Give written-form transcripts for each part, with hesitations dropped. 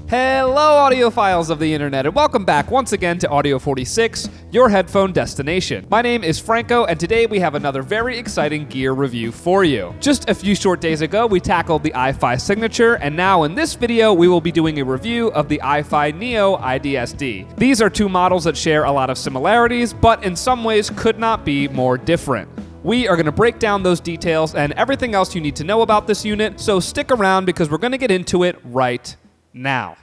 Hello, audiophiles of the internet, and welcome back once again to Audio 46, your headphone destination. My name is Franco, and today we have another very exciting gear review for you. Just a few short days ago, we tackled the iFi Signature, and now in this video, we will be doing a review of the iFi Neo iDSD. These are two models that share a lot of similarities, but in some ways could not be more different. We are going to break down those details and everything else you need to know about this unit, so stick around because we're going to get into it right now.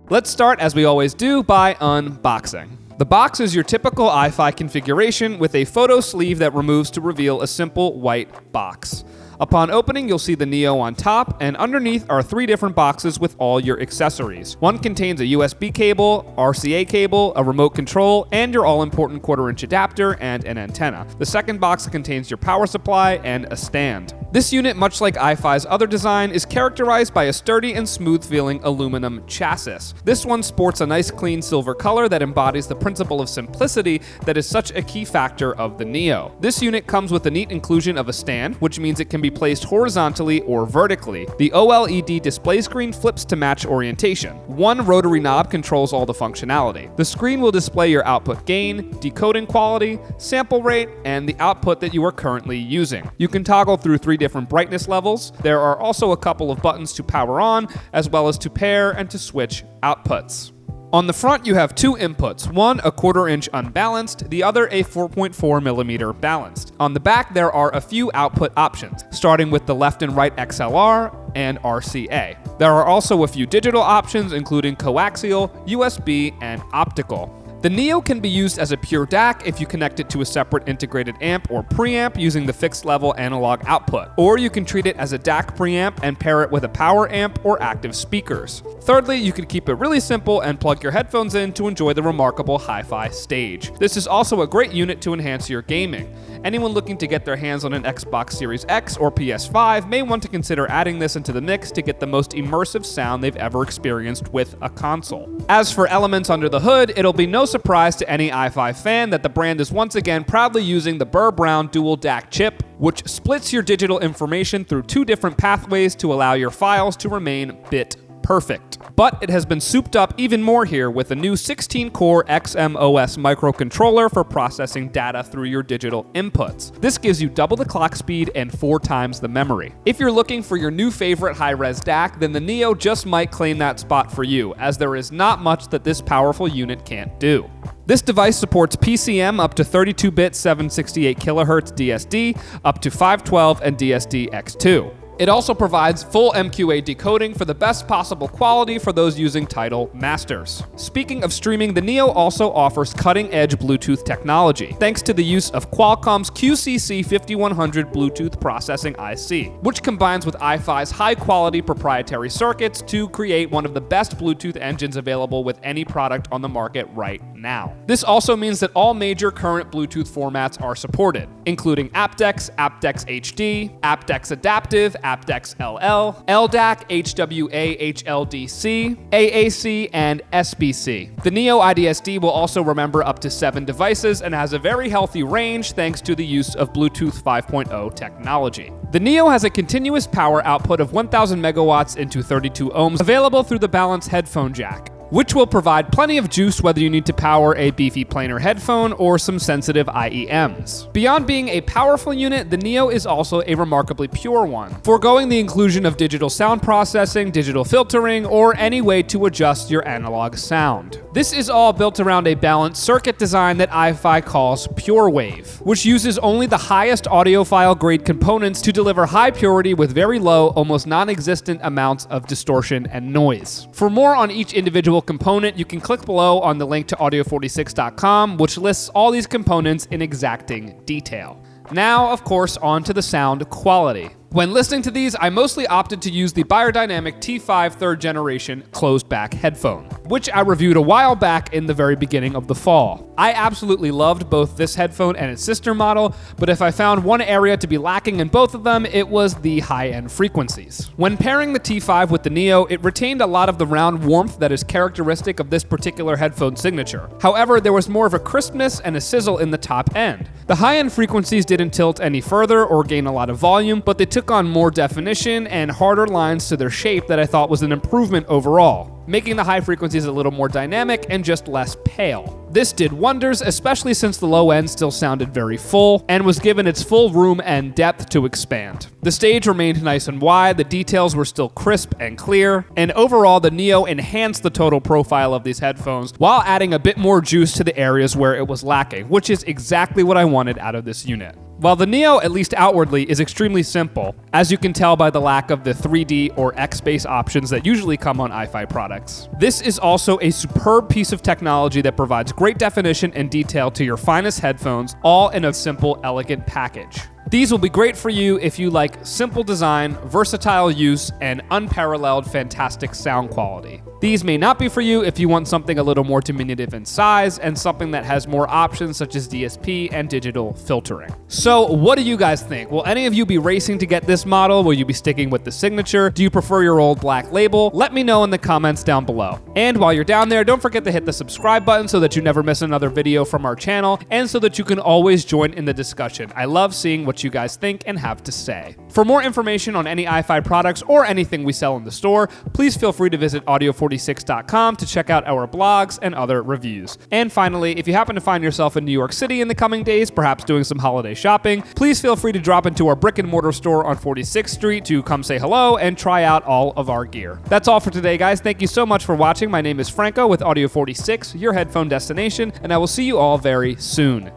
Let's start, as we always do, by unboxing. The box is your typical iFi configuration with a photo sleeve that removes to reveal a simple white box. Upon opening, you'll see the Neo on top, and underneath are three different boxes with all your accessories. One contains a USB cable, RCA cable, a remote control, and your all-important 1/4-inch adapter and an antenna. The second box contains your power supply and a stand. This unit, much like iFi's other design, is characterized by a sturdy and smooth-feeling aluminum chassis. This one sports a nice clean silver color that embodies the principle of simplicity that is such a key factor of the Neo. This unit comes with a neat inclusion of a stand, which means it can be placed horizontally or vertically. The OLED display screen flips to match orientation. One rotary knob controls all the functionality. The screen will display your output gain, decoding quality, sample rate, and the output that you are currently using. You can toggle through three different brightness levels. There are also a couple of buttons to power on, as well as to pair and to switch outputs. On the front, you have two inputs, one a 1/4-inch unbalanced, the other a 4.4mm balanced. On the back, there are a few output options, starting with the left and right XLR and RCA. There are also a few digital options, including coaxial, USB, and optical. The Neo can be used as a pure DAC if you connect it to a separate integrated amp or preamp using the fixed level analog output, or you can treat it as a DAC preamp and pair it with a power amp or active speakers. Thirdly, you can keep it really simple and plug your headphones in to enjoy the remarkable hi-fi stage. This is also a great unit to enhance your gaming. Anyone looking to get their hands on an Xbox Series X or PS5 may want to consider adding this into the mix to get the most immersive sound they've ever experienced with a console. As for elements under the hood, it'll be no surprise to any iFi fan that the brand is once again proudly using the Burr Brown dual DAC chip, which splits your digital information through two different pathways to allow your files to remain bit perfect. But it has been souped up even more here with a new 16-core XMOS microcontroller for processing data through your digital inputs. This gives you double the clock speed and 4 times the memory. If you're looking for your new favorite high-res DAC, then the Neo just might claim that spot for you, as there is not much that this powerful unit can't do. This device supports PCM up to 32-bit 768 kHz DSD, up to 512 and DSD X2. It also provides full MQA decoding for the best possible quality for those using Tidal Masters. Speaking of streaming, the Neo also offers cutting-edge Bluetooth technology, thanks to the use of Qualcomm's QCC5100 Bluetooth processing IC, which combines with iFi's high-quality proprietary circuits to create one of the best Bluetooth engines available with any product on the market right now. This also means that all major current Bluetooth formats are supported, including aptX, aptX HD, aptX Adaptive, aptX LL, LDAC, HWA, HLDC, AAC, and SBC. The Neo iDSD will also remember up to 7 devices and has a very healthy range thanks to the use of Bluetooth 5.0 technology. The Neo has a continuous power output of 1000 megawatts into 32 ohms available through the balanced headphone jack, which will provide plenty of juice whether you need to power a beefy planar headphone or some sensitive IEMs. Beyond being a powerful unit, the Neo is also a remarkably pure one, foregoing the inclusion of digital sound processing, digital filtering, or any way to adjust your analog sound. This is all built around a balanced circuit design that iFi calls Pure Wave, which uses only the highest audiophile grade components to deliver high purity with very low, almost non-existent amounts of distortion and noise. For more on each individual component, you can click below on the link to audio46.com, which lists all these components in exacting detail. Now, of course, on to the sound quality. When listening to these, I mostly opted to use the Beyerdynamic T5 3rd generation closed back headphone, which I reviewed a while back in the very beginning of the fall. I absolutely loved both this headphone and its sister model, but if I found one area to be lacking in both of them, it was the high-end frequencies. When pairing the T5 with the Neo, it retained a lot of the round warmth that is characteristic of this particular headphone signature. However, there was more of a crispness and a sizzle in the top end. The high-end frequencies didn't tilt any further or gain a lot of volume, but they took on more definition and harder lines to their shape that I thought was an improvement overall, making the high frequencies a little more dynamic and just less pale. This did wonders, especially since the low end still sounded very full and was given its full room and depth to expand. The stage remained nice and wide, the details were still crisp and clear, and overall the Neo enhanced the total profile of these headphones while adding a bit more juice to the areas where it was lacking, which is exactly what I wanted out of this unit. While the Neo, at least outwardly, is extremely simple, as you can tell by the lack of the 3D or X-Bass options that usually come on iFi products. This is also a superb piece of technology that provides great definition and detail to your finest headphones, all in a simple, elegant package. These will be great for you if you like simple design, versatile use, and unparalleled fantastic sound quality. These may not be for you if you want something a little more diminutive in size and something that has more options such as DSP and digital filtering. So what do you guys think? Will any of you be racing to get this model? Will you be sticking with the signature? Do you prefer your old black label? Let me know in the comments down below. And while you're down there, don't forget to hit the subscribe button so that you never miss another video from our channel and so that you can always join in the discussion. I love seeing what you guys think and have to say. For more information on any iFi products or anything we sell in the store, please feel free to visit Audio46.com to check out our blogs and other reviews. And finally, if you happen to find yourself in New York City in the coming days, perhaps doing some holiday shopping, please feel free to drop into our brick and mortar store on 46th Street to come say hello and try out all of our gear. That's all for today, guys. Thank you so much for watching. My name is Franco with Audio46, your headphone destination, and I will see you all very soon.